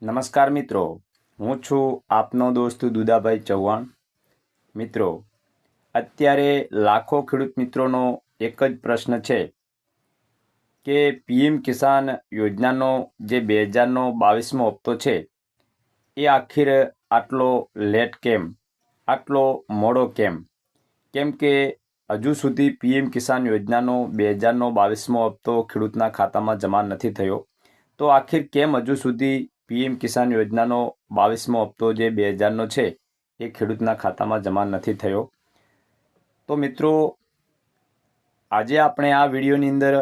નમસ્કાર મિત્રો, હું છું આપનો દોસ્ત દુદાભાઈ ચૌહાણ. મિત્રો, અત્યારે લાખો ખેડૂત મિત્રોનો એક જ પ્રશ્ન છે કે પીએમ કિસાન યોજનાનો જે 2022મો હપ્તો છે એ આખીર આટલો લેટ કેમ, આટલો મોડો કેમ? કેમ કે હજુ સુધી પીએમ કિસાન યોજનાનો 2022મો હપ્તો ખેડૂતના ખાતામાં જમા નથી થયો. તો આખીર કેમ હજુ સુધી પીએમ કિસાન યોજનાનો 22મો હપ્તો જે 2000નો છે એ ખેડૂતના ખાતામાં જમા નથી થયો? તો મિત્રો, આજે આપણે આ વિડીયોની અંદર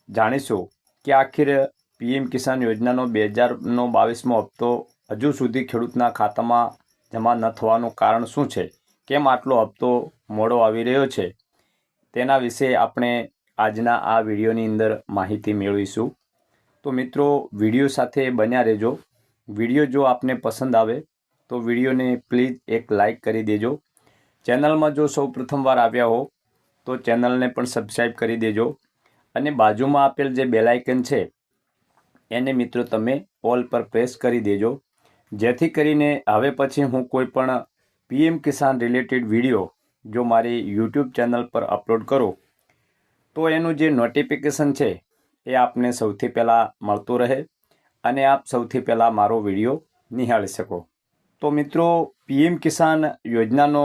જાણીશું કે આખીર પીએમ કિસાન યોજનાનો 2022મો હપ્તો હજુ સુધી ખેડૂતના ખાતામાં જમા ન થવાનું કારણ શું છે, કેમ આટલો હપ્તો મોડો આવી રહ્યો છે, તેના વિશે આપણે આજના આ વિડીયોની અંદર માહિતી મેળવીશું. તો મિત્રો, વિડીયો સાથે બન્યા રહેજો. વિડીયો જો આપને પસંદ આવે તો વિડીયોને પ્લીઝ એક લાઇક કરી દેજો. ચેનલમાં જો સૌ પ્રથમવાર આવ્યા હો તો ચેનલને પણ સબસ્ક્રાઈબ કરી દેજો અને બાજુમાં આપેલ જે બેલ આઇકન છે એને મિત્રો તમે ઓલ પર પ્રેસ કરી દેજો, જેથી કરીને હવે પછી હું કોઈ પણ પીએમ કિસાન રિલેટેડ વિડીયો જો મારી યુટ્યુબ ચેનલ પર અપલોડ કરું તો એનું જે નોટિફિકેશન છે એ આપને સૌથી પહેલાં મળતું રહે અને આપ સૌથી પહેલાં મારો વિડીયો નિહાળી શકો. તો મિત્રો, પીએમ કિસાન યોજનાનો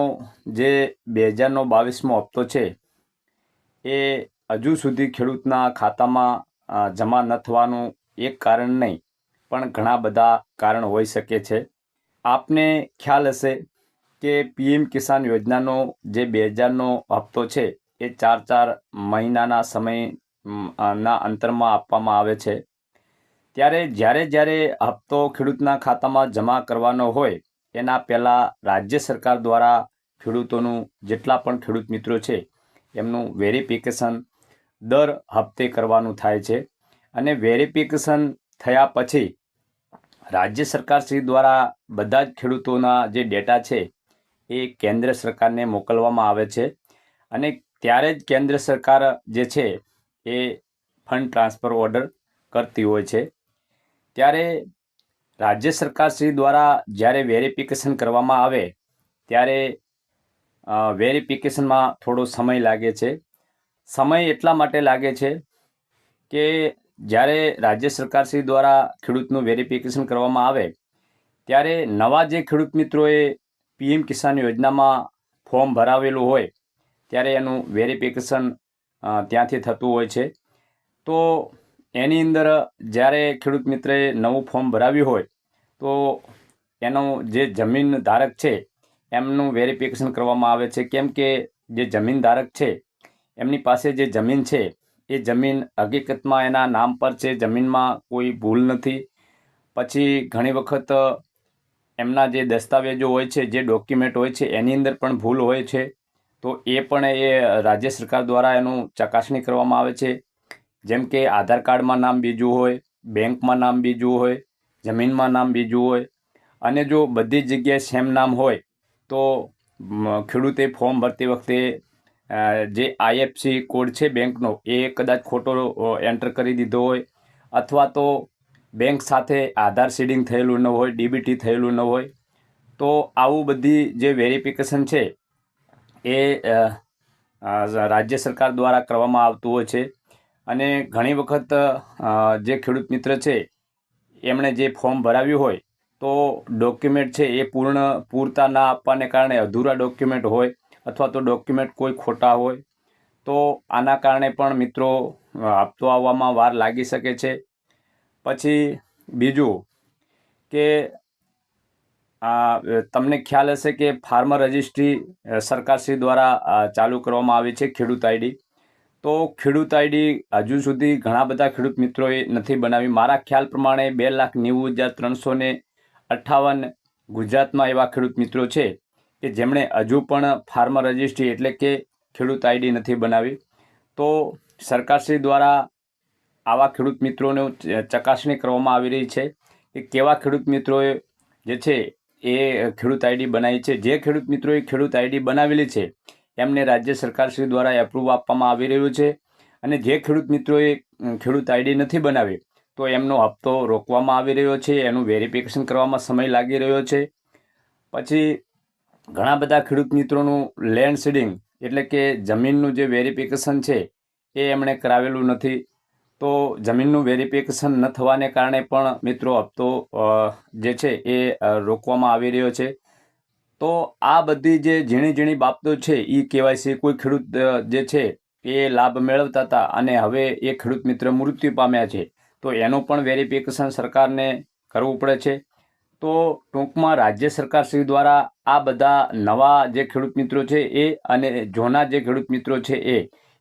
જે 2022મો હપ્તો છે એ હજુ સુધી ખેડૂતના ખાતામાં જમા ન થવાનું એક કારણ નહીં, પણ ઘણા બધા કારણ હોઈ શકે છે. આપને ખ્યાલ હશે કે પીએમ કિસાન યોજનાનો જે 2000નો હપ્તો છે એ 4 મહિનાના સમયના અંતરમાં આપવામાં આવે છે. ત્યારે જ્યારે હપ્તો ખેડૂતના ખાતામાં જમા કરવાનો હોય એના પહેલાં રાજ્ય સરકાર દ્વારા ખેડૂતોનું, જેટલા પણ ખેડૂત મિત્રો છે એમનું વેરિફિકેશન દર હપ્તે કરવાનું થાય છે અને વેરિફિકેશન થયા પછી રાજ્ય સરકારશ્રી દ્વારા બધા જ ખેડૂતોના જે ડેટા છે એ કેન્દ્ર સરકારને મોકલવામાં આવે છે અને ત્યારે જ કેન્દ્ર સરકાર જે છે એ ફંડ ટ્રાન્સફર ઓર્ડર કરતી હોય છે. ત્યારે રાજ્ય સરકારશ્રી દ્વારા જ્યારે વેરિફિકેશન કરવામાં આવે ત્યારે વેરિફિકેશનમાં થોડો સમય લાગે છે. સમય એટલા માટે લાગે છે કે જ્યારે રાજ્ય સરકારશ્રી દ્વારા ખેડૂતનું વેરિફિકેશન કરવામાં આવે ત્યારે નવા જે ખેડૂત મિત્રોએ પીએમ કિસાન યોજનામાં ફોર્મ ભરાવેલું હોય ત્યારે એનું વેરિફિકેશન ત્યાંથી થતું હોય છે. તો એની અંદર જ્યારે ખેડૂત મિત્રએ નવું ફોર્મ ભરાવ્યું હોય તો એનો જે જમીન ધારક છે એમનું વેરિફિકેશન કરવામાં આવે છે. કેમ કે જે જમીન ધારક છે એમની પાસે જે જમીન છે એ જમીન હકીકતમાં એના નામ પર છે, જમીનમાં કોઈ ભૂલ નથી. પછી ઘણી વખત એમના જે દસ્તાવેજો હોય છે, જે ડોક્યુમેન્ટ હોય છે એની અંદર પણ ભૂલ હોય છે. તો એ પણ રાજ્ય સરકાર દ્વારા એનું ચકાસણી કરવામાં આવે છે. જેમ કે આધાર કાર્ડમાં નામ બીજું હોય, બેંકમાં નામ બીજું હોય, જમીનમાં નામ બીજું હોય અને જો બધી જ જગ્યાએ સેમ નામ હોય તો ખેડૂતે ફોર્મ ભરતી વખતે જે આઈએફસી કોડ છે બેંકનો એ કદાચ ખોટો એન્ટર કરી દીધો હોય અથવા તો બેંક સાથે આધાર સીડિંગ થયેલું ન હોય, ડીબીટી થયેલું ન હોય, તો આવું બધી જે વેરિફિકેશન છે એ રાજ્ય સરકાર દ્વારા કરવામાં આવતું હોય છે. અને ઘણી વખત જે ખેડૂત મિત્ર છે એમણે જે ફોર્મ ભરાવ્યું હોય તો ડોક્યુમેન્ટ છે એ પૂરતા ના આપવાને કારણે અધૂરા ડોક્યુમેન્ટ હોય અથવા તો ડોક્યુમેન્ટ કોઈ ખોટા હોય તો આના કારણે પણ મિત્રો હપ્તો આવવામાં વાર લાગી શકે છે. પછી બીજું કે તમને ખ્યાલ હશે કે ફાર્મર રજિસ્ટ્રી સરકારશ્રી દ્વારા ચાલુ કરવામાં આવી છે, ખેડૂત આઈડી. તો ખેડૂત આઈડી હજુ સુધી ઘણા બધા ખેડૂત મિત્રોએ નથી બનાવી. મારા ખ્યાલ પ્રમાણે 2,90,358 ગુજરાતમાં એવા ખેડૂત મિત્રો છે કે જેમણે હજુ પણ ફાર્મર રજિસ્ટ્રી એટલે કે ખેડૂત આઈડી નથી બનાવી. તો સરકારશ્રી દ્વારા આવા ખેડૂત મિત્રોને ચકાસણી કરવામાં આવી રહી છે કે કેવા ખેડૂત મિત્રોએ જે છે એ ખેડૂત આઈડી બનાવી છે. જે ખેડૂત મિત્રોએ ખેડૂત આઈડી બનાવેલી છે એમને રાજ્ય સરકારશ્રી દ્વારા એપ્રુવ આપવામાં આવી રહ્યું છે અને જે ખેડૂત મિત્રોએ ખેડૂત આઈડી નથી બનાવી તો એમનો હપ્તો રોકવામાં આવી રહ્યો છે, એનું વેરિફિકેશન કરવામાં સમય લાગી રહ્યો છે. પછી ઘણા બધા ખેડૂત મિત્રોનું લેન્ડ સીડિંગ એટલે કે જમીનનું જે વેરિફિકેશન છે એ એમણે કરાવેલું નથી. તો જમીનનું વેરિફિકેશન ન થવાને કારણે પણ મિત્રો હપ્તો જે છે એ રોકવામાં આવી રહ્યો છે. તો આ બધી જે ઝીણી ઝીણી બાબતો છે એ કેવાયસી કોઈ ખેડૂત જે છે એ લાભ મેળવતા હતા અને હવે એ ખેડૂત મિત્ર મૃત્યુ પામ્યા છે, તો એનું પણ વેરિફિકેશન સરકારને કરવું પડે છે. તો ટૂંકમાં રાજ્ય સરકારશ્રી દ્વારા આ બધા નવા જે ખેડૂત મિત્રો છે એ અને જૂના જે ખેડૂત મિત્રો છે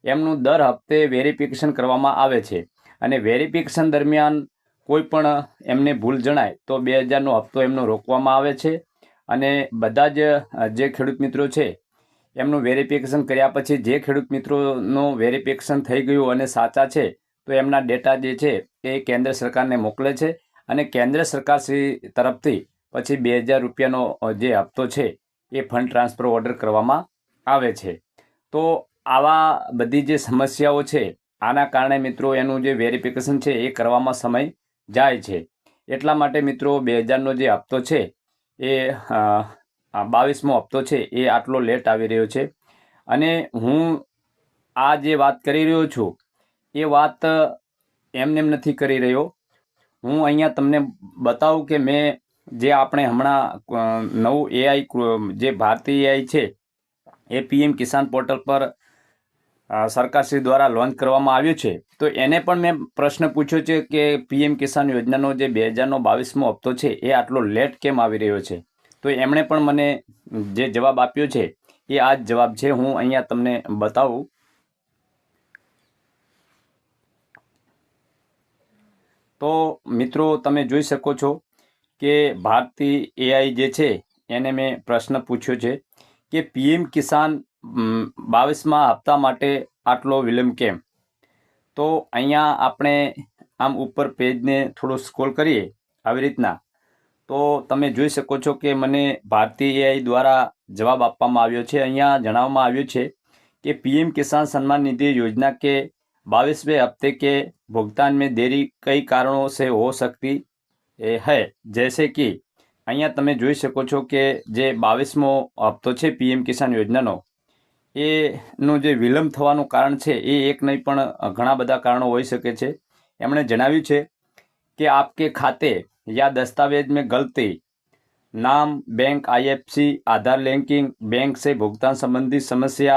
એમનું દર હપ્તે વેરિફિકેશન કરવામાં આવે છે. અને વેરિફિકેશન દરમિયાન કોઈ પણ એમને ભૂલ જણાય તો 2000નો હપ્તો એમનો રોકવામાં આવે છે. અને બધા જ જે ખેડૂત મિત્રો છે એમનું વેરિફિકેશન કર્યા પછી જે ખેડૂત મિત્રોનું વેરિફિકેશન થઈ ગયું અને સાચા છે તો એમના ડેટા જે છે એ કેન્દ્ર સરકારને મોકલે છે અને કેન્દ્ર સરકારશ્રી તરફથી પછી 2000 રૂપિયાનો જે હપ્તો છે એ ફંડ ટ્રાન્સફર ઓર્ડર કરવામાં આવે છે. તો આવા બધી જે સમસ્યાઓ છે આના કારણે મિત્રો એનું જે વેરિફિકેશન છે એ કરવામાં સમય જાય છે. એટલા માટે મિત્રો 2000નો જે હપ્તો છે એ 22મો હપ્તો છે એ આટલો લેટ આવી રહ્યો છે. અને હું આ જે વાત કરી રહ્યો છું એ વાત એમને નથી કરી રહ્યો. હું અહીંયા તમને બતાવું કે મેં જે આપણે હમણાં નવું એઆઈ જે ભારતીય એઆઈ છે એ પીએમ કિસાન પોર્ટલ પર સરકારશ્રી દ્વારા લોન્ચ કરવામાં આવ્યું છે. તો એને પણ મેં પ્રશ્ન પૂછ્યો છે કે પીએમ કિસાન યોજનાનો જે 2000નો 22મો હપ્તો છે એ આટલો લેટ કેમ આવી રહ્યો છે. તો એમણે પણ મને જે જવાબ આપ્યો છે એ આ જ જવાબ છે. હું અહીંયા તમને બતાવું. તો મિત્રો તમે જોઈ શકો છો કે ભારતીય એઆઈ જે છે એને મેં પ્રશ્ન પૂછ્યો છે કે પીએમ કિસાન 22મા હપ્તા માટે આટલો વિલંબ કેમ. તો અહીંયા આપણે આમ ઉપર પેજને થોડું સ્ક્રોલ કરીએ આવી રીતના તો તમે જોઈ શકો છો કે મને ભારતીય એઆઈ દ્વારા જવાબ આપવામાં આવ્યો છે. અહીંયા જણાવવામાં આવ્યું છે कि पीएम किसान सम्मान निधि योजना के 22वें हफ्ते के भुगतान में देरी कई कारणों से हो सकती है, जैसे कि અહીંયા તમે જોઈ શકો છો કે જે 22મો હપ્તો છે પીએમ કિસાન યોજનાનો એનું જે વિલંબ થવાનું કારણ છે એ એક નહીં પણ ઘણા બધા કારણો હોઈ શકે છે. એમણે જણાવ્યું છે કે આપકે ખાતે યા દસ્તાવેજ में गलती, नाम, बैंक आईएफसी, आधार लिंकिंग, बैंक से भुगतान संबंधी समस्या,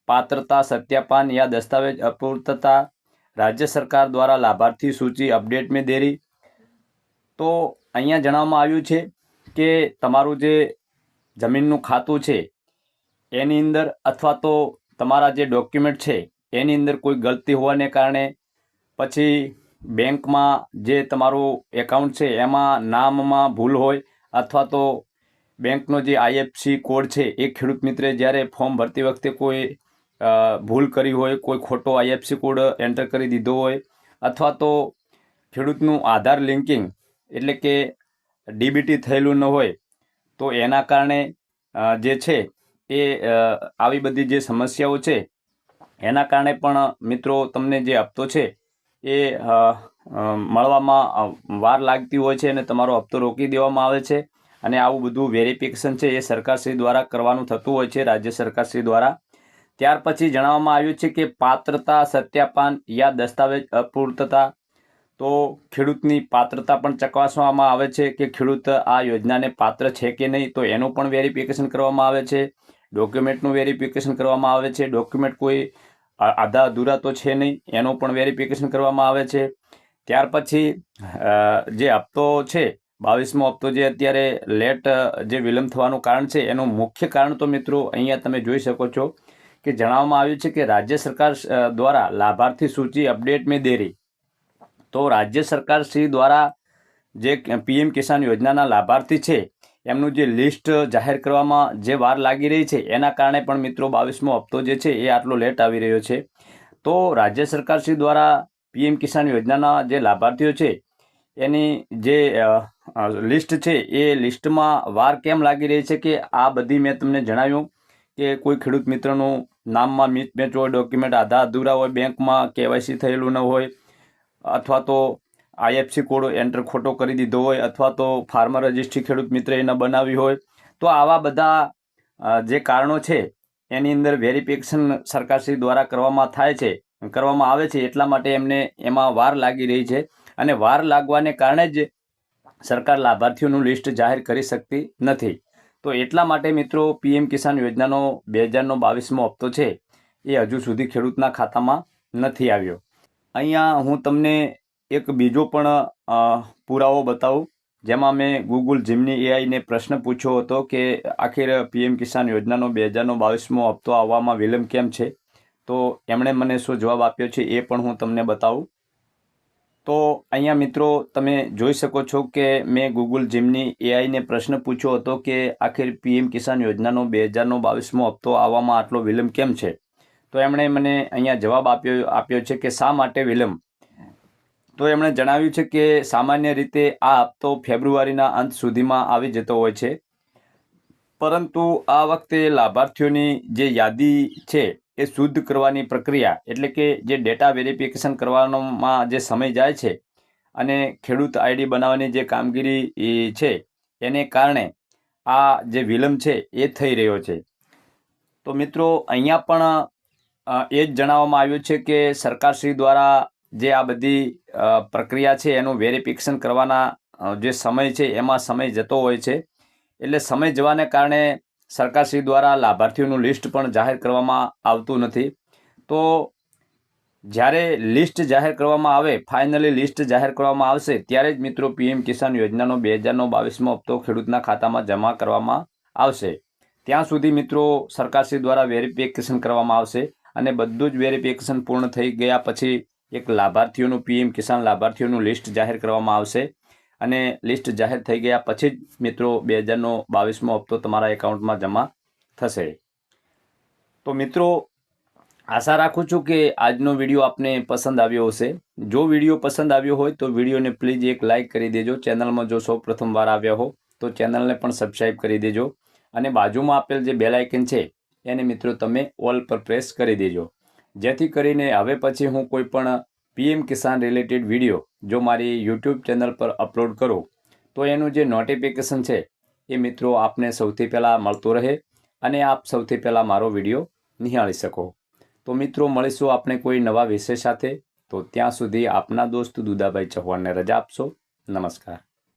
पात्रता सत्यापन या दस्तावेज अपूर्णता, राज्य सरकार द्वारा लाभार्थी सूची अपडेट में देरी. તો અહીંયા જણાવવામાં આવ્યું છે કે તમારું જે જમીનનું ખાતું છે એની અંદર અથવા તો તમારા જે ડોક્યુમેન્ટ છે એની અંદર કોઈ ગલતી હોવાને કારણે, પછી બેંકમાં જે તમારું એકાઉન્ટ છે એમાં નામમાં ભૂલ હોય, અથવા તો બેંકનો જે આઈએફસી કોડ છે એ ખેડૂત મિત્રે જ્યારે ફોર્મ ભરતી વખતે કોઈ ભૂલ કરી હોય, કોઈ ખોટો આઈએફસી કોડ એન્ટર કરી દીધો હોય, અથવા તો ખેડૂતનું આધાર લિંકિંગ એટલે કે ડીબીટી થયેલું ન હોય, તો એના કારણે જે છે એ આવી બધી જે સમસ્યાઓ છે એના કારણે પણ મિત્રો તમને જે હપ્તો છે એ મળવામાં વાર લાગતી હોય છે અને તમારો હપ્તો રોકી દેવામાં આવે છે. અને આવું બધું વેરિફિકેશન છે એ સરકારશ્રી દ્વારા કરવાનું થતું હોય છે, રાજ્ય સરકારશ્રી દ્વારા. ત્યાર પછી જણાવવામાં આવ્યું છે કે પાત્રતા સત્યાપન યા દસ્તાવેજ અપૂર્ણતા, તો ખેડૂતની પાત્રતા પણ ચકાસવામાં આવે છે કે ખેડૂત આ યોજનાને પાત્ર છે કે નહીં, તો એનું પણ વેરિફિકેશન કરવામાં આવે છે. ડોક્યુમેન્ટનું વેરિફિકેશન કરવામાં આવે છે. ડોક્યુમેન્ટ કોઈ આધા અધૂરા તો છે નહીં એનું પણ વેરિફિકેશન કરવામાં આવે છે. ત્યાર પછી જે હપ્તો છે 22મો હપ્તો જે અત્યારે લેટ જે વિલંબ થવાનું કારણ છે એનું મુખ્ય કારણ તો મિત્રો અહીંયા તમે જોઈ શકો છો કે જણાવવામાં આવ્યું છે કે રાજ્ય સરકાર દ્વારા લાભાર્થી સૂચિ અપડેટ में देरी. તો રાજ્ય સરકાર શ્રી દ્વારા જે પીએમ કિસાન યોજનાના લાભાર્થી છે એમનું જે લિસ્ટ જાહેર કરવામાં જે વાર લાગી રહી છે એના કારણે પણ મિત્રો 22મો હપ્તો જે છે એ આટલો લેટ આવી રહ્યો છે. તો રાજ્ય સરકાર શ્રી દ્વારા પીએમ કિસાન યોજનાના જે લાભાર્થીઓ છે એની જે લિસ્ટ છે એ લિસ્ટમાં વાર કેમ લાગી રહી છે, કે આ બધી મેં તમને જણાવ્યું કે કોઈ ખેડૂત મિત્રનું નામમાં મિસમેચ હોય, ડોક્યુમેન્ટ આધા અધૂરા હોય, બેંકમાં કેવાયસી થયેલું ન હોય, અથવા તો IFSC કોડ એન્ટર ખોટો કરી દીધો હોય અથવા તો ફાર્મર રજિસ્ટ્રી ખેડૂત મિત્રએ ન બનાવી હોય, તો આવા બધા જે કારણો છે એની અંદર વેરિફિકેશન સરકારશ્રી દ્વારા કરવામાં આવે છે. એટલા માટે એમને એમાં વાર લાગી રહી છે અને વાર લાગવાને કારણે જ સરકાર લાભાર્થીઓનું લિસ્ટ જાહેર કરી શકતી નથી. તો એટલા માટે મિત્રો PM કિસાન યોજનાનો 2022મો હપ્તો છે એ હજુ સુધી ખેડૂતના ખાતામાં નથી આવ્યો. અહીંયા હું તમને એક બીજો પણ પુરાવો બતાવું, જેમાં મેં ગૂગલ જેમિની AIને પ્રશ્ન પૂછ્યો હતો કે આખિર PM કિસાન યોજનાનો 2022મો હપ્તો આવવામાં વિલંબ કેમ છે. તો એમણે મને શું જવાબ આપ્યો છે એ પણ હું તમને બતાવું. તો અહીંયા મિત્રો તમે જોઈ શકો છો કે મેં ગૂગલ જેમિની AIને પ્રશ્ન પૂછ્યો હતો કે આખિર PM કિસાન યોજનાનો 2022મો હપ્તો આવવામાં આટલો વિલંબ કેમ છે. તો એમણે મને અહીંયા જવાબ આપ્યો છે કે શા માટે વિલંબ. તો એમણે જણાવ્યું છે કે સામાન્ય રીતે આ હપ્તો ફેબ્રુઆરીના અંત સુધીમાં આવી જતો હોય છે, પરંતુ આ વખતે લાભાર્થીઓની જે યાદી છે એ શુદ્ધ કરવાની પ્રક્રિયા, એટલે કે જે ડેટા વેરિફિકેશન કરવાનોમાં જે સમય જાય છે અને ખેડૂત ID બનાવવાની જે કામગીરી છે એને કારણે આ જે વિલંબ છે એ થઈ રહ્યો છે. તો મિત્રો અહીંયા પણ એ જ જણાવવામાં આવ્યું છે કે સરકારશ્રી દ્વારા જે આ બધી પ્રક્રિયા છે એનું વેરિફિકેશન કરવાના જે સમય છે એમાં સમય જતો હોય છે. એટલે સમય જવાને કારણે સરકારશ્રી દ્વારા લાભાર્થીઓનું લિસ્ટ પણ જાહેર કરવામાં આવતું નથી. તો જ્યારે લિસ્ટ જાહેર કરવામાં આવે, ફાઇનલી લિસ્ટ જાહેર કરવામાં આવશે, ત્યારે જ મિત્રો PM કિસાન યોજનાનો 2022મો હપ્તો ખેડૂતના ખાતામાં જમા કરવામાં આવશે. ત્યાં સુધી મિત્રો સરકારશ્રી દ્વારા વેરિફિકેશન કરવામાં આવશે અને બધું જ વેરિફિકેશન પૂર્ણ થઈ ગયા પછી એક લાભાર્થીઓનું PM કિસાન લાભાર્થીઓનું લિસ્ટ જાહેર કરવામાં આવશે અને લિસ્ટ જાહેર થઈ ગયા પછી જ મિત્રો 2022મો હપ્તો તમારા એકાઉન્ટમાં જમા થશે. તો મિત્રો આશા રાખું છું કે આજનો વિડીયો આપને પસંદ આવ્યો હશે. જો વિડીયો પસંદ આવ્યો હોય તો વિડીયોને પ્લીઝ એક લાઇક કરી દેજો. ચેનલમાં જો સૌ પ્રથમ વાર આવ્યા હો તો ચેનલને પણ સબસ્ક્રાઈબ કરી દેજો અને બાજુમાં આપેલ જે બેલ આઇકન છે એને મિત્રો તમે ઓલ પર પ્રેસ કરી દેજો, જેથી કરીને હવે પછી હું કોઈ પણ PM કિસાન રિલેટેડ વિડીયો જો મારી YouTube ચેનલ પર અપલોડ કરું તો એનું જે નોટિફિકેશન છે એ મિત્રો આપને સૌથી પહેલાં મળતો રહે અને આપ સૌથી પહેલાં મારો વિડીયો નિહાળી શકો. તો મિત્રો મળીશું આપણે કોઈ નવા વિષય સાથે. તો ત્યાં સુધી આપના દોસ્ત દુદાભાઈ ચૌહાણને રજા આપશો. નમસ્કાર.